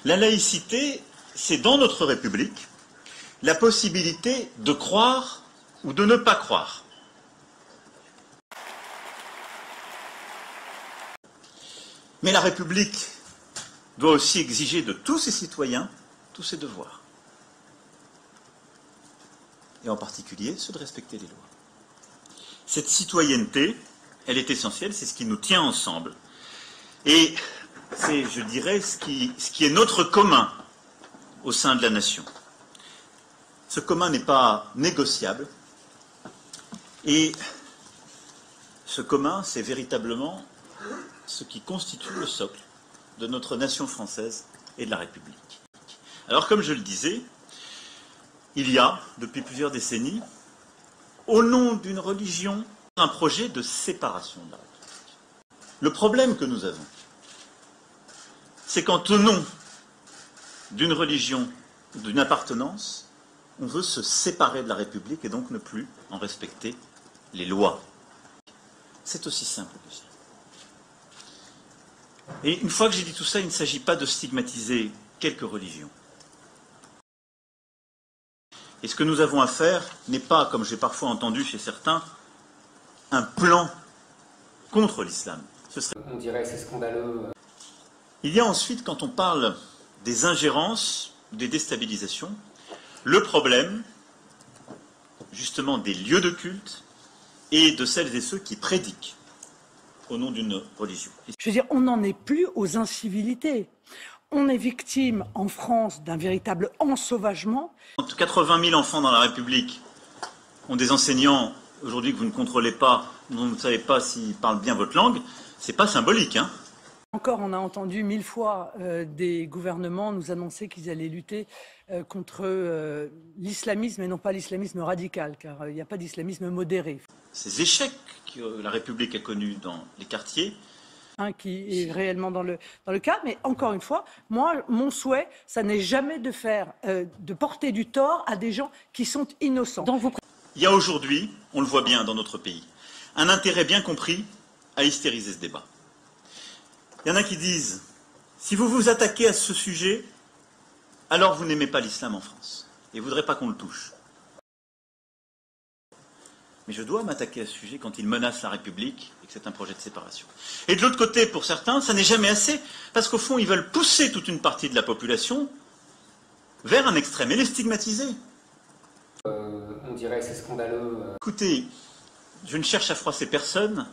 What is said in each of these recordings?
La laïcité, c'est dans notre République la possibilité de croire ou de ne pas croire. Mais la République doit aussi exiger de tous ses citoyens tous ses devoirs. Et en particulier ceux de respecter les lois. Cette citoyenneté, elle est essentielle, c'est ce qui nous tient ensemble. Et c'est, je dirais, ce qui est notre commun au sein de la nation. Ce commun n'est pas négociable. Et ce commun, c'est véritablement ce qui constitue le socle de notre nation française et de la République. Alors, comme je le disais, il y a, depuis plusieurs décennies, au nom d'une religion, un projet de séparation de la République. Le problème que nous avons, c'est qu'en nom d'une religion, d'une appartenance, on veut se séparer de la République et donc ne plus en respecter les lois. C'est aussi simple que ça. Et une fois que j'ai dit tout ça, il ne s'agit pas de stigmatiser quelques religions. Et ce que nous avons à faire n'est pas, comme j'ai parfois entendu chez certains, un plan contre l'islam. On dirait que c'est scandaleux. Il y a ensuite, quand on parle des ingérences, des déstabilisations, le problème, justement, des lieux de culte et de celles et ceux qui prédiquent au nom d'une religion. Je veux dire, on n'en est plus aux incivilités. On est victime en France d'un véritable ensauvagement. 80 000 enfants dans la République ont des enseignants aujourd'hui que vous ne contrôlez pas, dont vous ne savez pas s'ils parlent bien votre langue. C'est pas symbolique, hein. Encore, on a entendu 1000 fois des gouvernements nous annoncer qu'ils allaient lutter contre l'islamisme et non pas l'islamisme radical, car il n'y a pas d'islamisme modéré. Ces échecs que la République a connus dans les quartiers, qui est réellement dans le cas, mais encore une fois, moi, mon souhait, ça n'est jamais de porter du tort à des gens qui sont innocents. Il y a aujourd'hui, on le voit bien dans notre pays, un intérêt bien compris à hystériser ce débat. Il y en a qui disent, si vous vous attaquez à ce sujet, alors vous n'aimez pas l'islam en France et vous ne voudrez pas qu'on le touche. Mais je dois m'attaquer à ce sujet quand il menace la République et que c'est un projet de séparation. Et de l'autre côté, pour certains, ça n'est jamais assez, parce qu'au fond, ils veulent pousser toute une partie de la population vers un extrême et les stigmatiser. On dirait que c'est scandaleux. Écoutez, je ne cherche à froisser personne.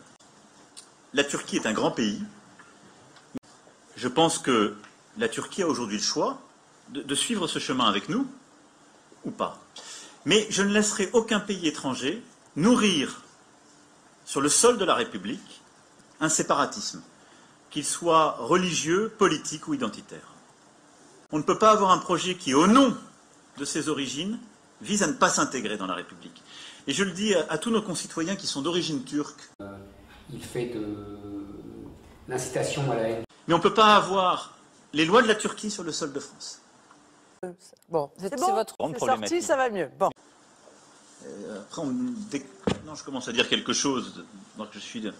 La Turquie est un grand pays. Je pense que la Turquie a aujourd'hui le choix de suivre ce chemin avec nous, ou pas. Mais je ne laisserai aucun pays étranger nourrir sur le sol de la République un séparatisme, qu'il soit religieux, politique ou identitaire. On ne peut pas avoir un projet qui, au nom de ses origines, vise à ne pas s'intégrer dans la République. Et je le dis à tous nos concitoyens qui sont d'origine turque. Il fait de l'incitation à la haine. Mais on ne peut pas avoir les lois de la Turquie sur le sol de France. Bon, c'est bon, votre c'est sorti, ça va mieux. Bon. Après, non, je commence à dire quelque chose, donc je suis le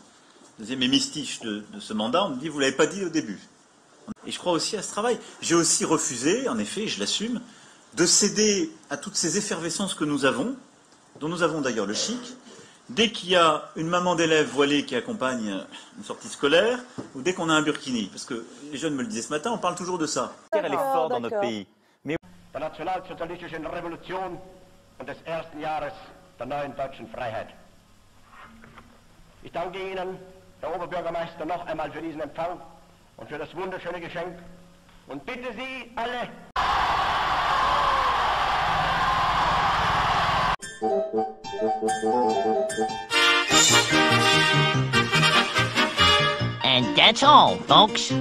deuxième hémistiche de ce mandat, on me dit, vous ne l'avez pas dit au début. Et je crois aussi à ce travail. J'ai aussi refusé, en effet, je l'assume, de céder à toutes ces effervescences que nous avons, dont nous avons d'ailleurs le chic, dès qu'il y a une maman d'élève voilée qui accompagne une sortie scolaire, ou dès qu'on a un burkini. Parce que les jeunes me le disaient ce matin, on parle toujours de ça. Elle est forte dans notre pays. Der nationalsozialistischen Revolution und des ersten Jahres der neuen deutschen Freiheit. Ich danke Ihnen, Herr Oberbürgermeister, noch einmal für diesen Empfang und für das wunderschöne Geschenk und bitte Sie alle. And that's all, folks.